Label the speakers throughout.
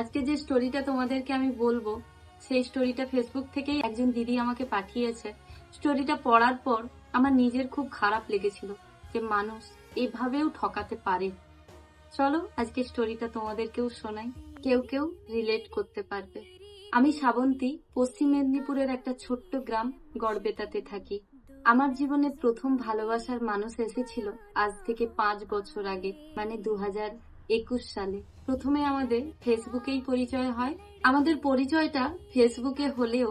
Speaker 1: আজকে যে স্টোরিটা তোমাদেরকে আমি বলবো, সেই স্টোরিটা ফেসবুক থেকেই একজন দিদি আমাকে পাঠিয়েছে। স্টোরিটা পড়ার পর আমার নিজের খুব খারাপ লেগেছিল যে মানুষ এভাবেও ঠকাতে পারে। চলো আজকে স্টোরিটা তোমাদেরকেও শোনাই, কেউ কেউ রিলেট করতে পারবে। আমি শ্রাবন্তী, পশ্চিম মেদিনীপুরের একটা ছোট্ট গ্রাম গড়বেতাতে থাকি। আমার জীবনে প্রথম ভালোবাসার মানুষ এসেছিল আজ থেকে 5 বছর আগে, মানে 2021 সালে। প্রথমে আমাদের ফেসবুকেই পরিচয় হয়। আমাদের পরিচয়টা ফেসবুকে হলেও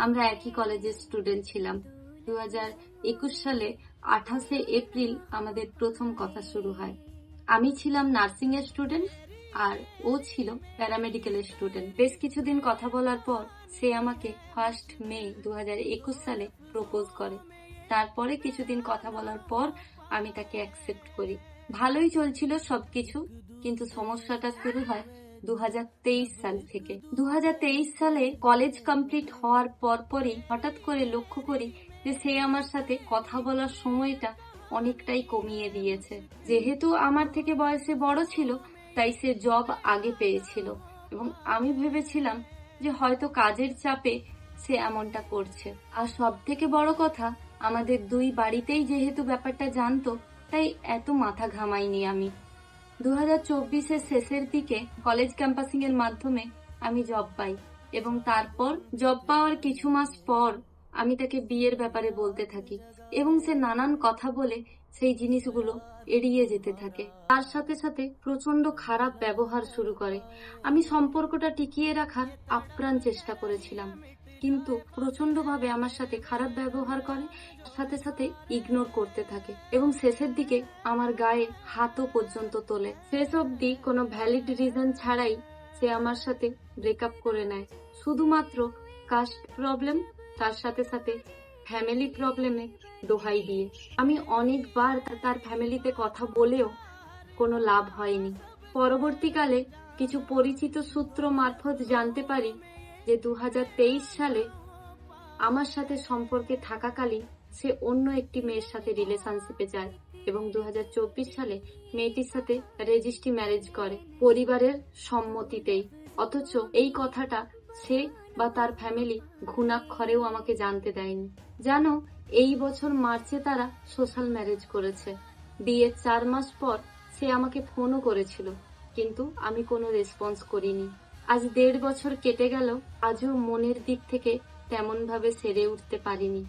Speaker 1: আমরা একই কলেজের স্টুডেন্ট ছিলাম। 2021 সালে 28শে এপ্রিল আমাদের প্রথম কথা শুরু হয়। আমি ছিলাম নার্সিং এর স্টুডেন্ট আর ও ছিল প্যারামেডিক্যালের স্টুডেন্ট। বেশ কিছুদিন কথা বলার পর সে আমাকে 1 মে 2021 সালে প্রপোজ করে। তারপরে কিছুদিন কথা বলার পর আমি তাকে অ্যাকসেপ্ট করি। ভালোই চলছিল সবকিছু, কিন্তু সমস্যাটা শুরু হয় 2023 সাল থেকে। 2023 সালে কলেজ কমপ্লিট হওয়ার পরপরই হঠাৎ করে লক্ষ্য করি যে সে আমার সাথে কথা বলার সময়টা অনেকটাই কমিয়ে দিয়েছে। যেহেতু আমার থেকে বয়সে বড় ছিল, তাই সে জব আগে পেয়েছিল এবং আমি ভেবেছিলাম যে হয়তো কাজের চাপে সে এমনটা করছে। আর সব থেকে বড় কথা, আমাদের দুই বাড়িতেই যেহেতু ব্যাপারটা জানতো, তাই এত মাথা ঘামাইনি আমি। 2024-এর শেষের দিকে কলেজ ক্যাম্পাসিং এর মাধ্যমে আমি জব পাই এবং তারপর জব পাওয়ার কিছু মাস পর আমি তাকে বিয়ের ব্যাপারে বলতে থাকি এবং সে নানান কথা বলে সেই জিনিসগুলো এড়িয়ে যেতে থাকে। তার সাথে সাথে প্রচন্ড খারাপ ব্যবহার শুরু করে। আমি সম্পর্কটা টিকিয়ে রাখার আপ্রাণ চেষ্টা করেছিলাম, কিন্তু প্রচন্ডভাবে আমার সাথে খারাপ ব্যবহার করে, সাথে সাথে ইগনোর করতে থাকে এবং শেষের দিকে আমার গায়ে হাতও পর্যন্ত তোলে। শেষ অবধি কোনো ভ্যালিড রিজন ছাড়াই সে আমার সাথে ব্রেকআপ করে নেয়, শুধুমাত্র কাস্ট প্রবলেম, তার সাথে সাথে ফ্যামিলি প্রবলেমে দোহাই দিয়ে। আমি অনেকবার তার ফ্যামিলিতে কথা বলেও কোনো লাভ হয়নি। পরবর্তীকালে কিছু পরিচিত সূত্র মারফত জানতে পারি যে 2023 সালে আমার সাথে সম্পর্কে থাকাকালীন সে অন্য একটি মেয়ের সাথে রিলেশনশিপে যায় এবং 2024 সালে মেয়েটির সাথে রেজিস্ট্রি ম্যারেজ করে পরিবারের সম্মতিতেই। অথচ এই কথাটা সে বা তার ফ্যামিলি ঘুণাক্ষরেও আমাকে জানতে দেয়নি। জানো, এই বছর মার্চে তারা সোশ্যাল ম্যারেজ করেছে। বিয়ের 4 মাস পর সে আমাকে ফোনও করেছিল, কিন্তু আমি কোনো রেসপন্স করিনি। আজ 1.5 বছর কেটে গেল, আজও মনের দিক থেকে তেমন ভাবে সেরে উঠতে পারিনি।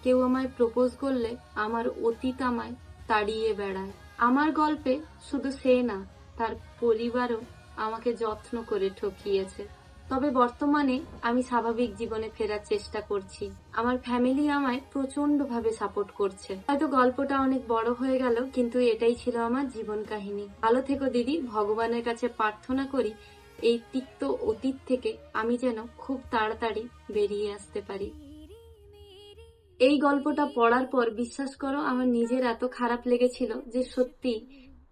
Speaker 1: কেউ আমায় প্রপোজ করলে আমার অতীত আমায় তাড়িয়ে বেড়ায়। আমার গল্পে শুধু সে না, তার পরিবারও আমাকে যত্ন করে ঠকিয়েছে। তবে বর্তমানে আমি স্বাভাবিক জীবনে ফেরার চেষ্টা করছি। আমার ফ্যামিলি আমায় প্রচন্ড ভাবে সাপোর্ট করছে। হয়তো গল্পটা অনেক বড় হয়ে গেল, কিন্তু এটাই ছিল আমার জীবন কাহিনী। ভালো থেকো দিদি, ভগবানের কাছে প্রার্থনা করি এই তিক্ত অতীত থেকে আমি যেন খুব তাড়াতাড়ি বেরিয়ে আসতে পারি। এই গল্পটা পড়ার পর বিশ্বাস করো, আমার নিজের এত খারাপ লেগেছিল যে সত্যি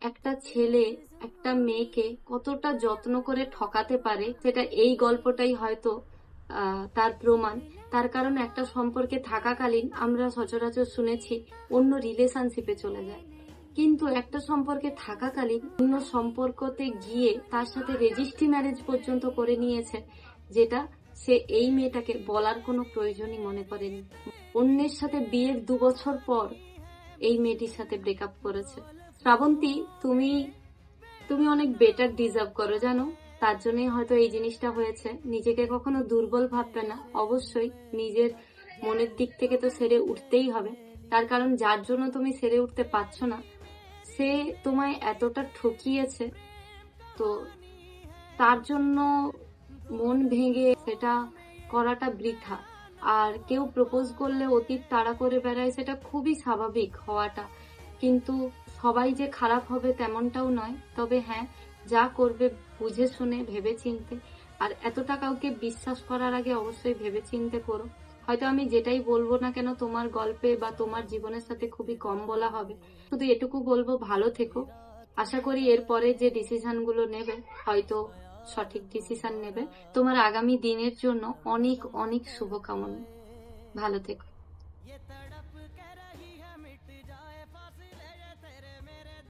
Speaker 1: একটা ছেলে একটা মেয়েকে কতটা যত্ন করে ঠকাতে পারে, সেটা এই গল্পটাই হয়তো তার প্রমাণ। তার কারণ একটা সম্পর্কে থাকাকালীন আমরা সচরাচর শুনেছি অন্য রিলেশনশিপে চলে যায়, কিন্তু একটা সম্পর্কে থাকাকালীন অন্য সম্পর্কতে গিয়ে তার সাথে রেজিস্ট্রি ম্যারেজ পর্যন্ত করে নিয়েছে, যেটা সে এই মেয়েটাকে বলার কোনো প্রয়োজনই মনে করেনি। অন্যের সাথে বিয়ের 2 বছর পর এই মেয়েটির সাথে ব্রেকআপ করেছে। শ্রাবন্তী, তুমি অনেক বেটার ডিজার্ভ করো জানো, তার জন্যই হয়তো এই জিনিসটা হয়েছে। নিজেকে কখনো দুর্বল ভাববে না। অবশ্যই নিজের মনের দিক থেকে তো সেরে উঠতেই হবে, তার কারণ যার জন্য তুমি সেরে উঠতে পারছো না সে তোমায় এতটা ঠকিয়েছে, তো তার জন্য মন ভেঙে সেটা করাটা বৃথা। আর কেউ প্রপোজ করলে অতীত তাড়া করে বেড়ায়, সেটা খুবই স্বাভাবিক হওয়াটা, কিন্তু সবাই যে খারাপ হবে তেমনটাও নয়। তবে হ্যাঁ, যা করবে বুঝে শুনে ভেবে চিনতে, আর এতটা কাউকে বিশ্বাস করার আগে অবশ্যই ভেবে চিনতে করো। হয়তো আমি যেটাই বলবো না কেন তোমার গল্পে বা তোমার জীবনের সাথে খুবই কম বলা হবে, শুধু এটুকু বলবো ভালো থেকো। আশা করি এরপরে যে ডিসিশনগুলো নেবে হয়তো সঠিক ডিসিশন নেবে। তোমার আগামী দিনের জন্য অনেক অনেক শুভকামনা। ভালো থেকো।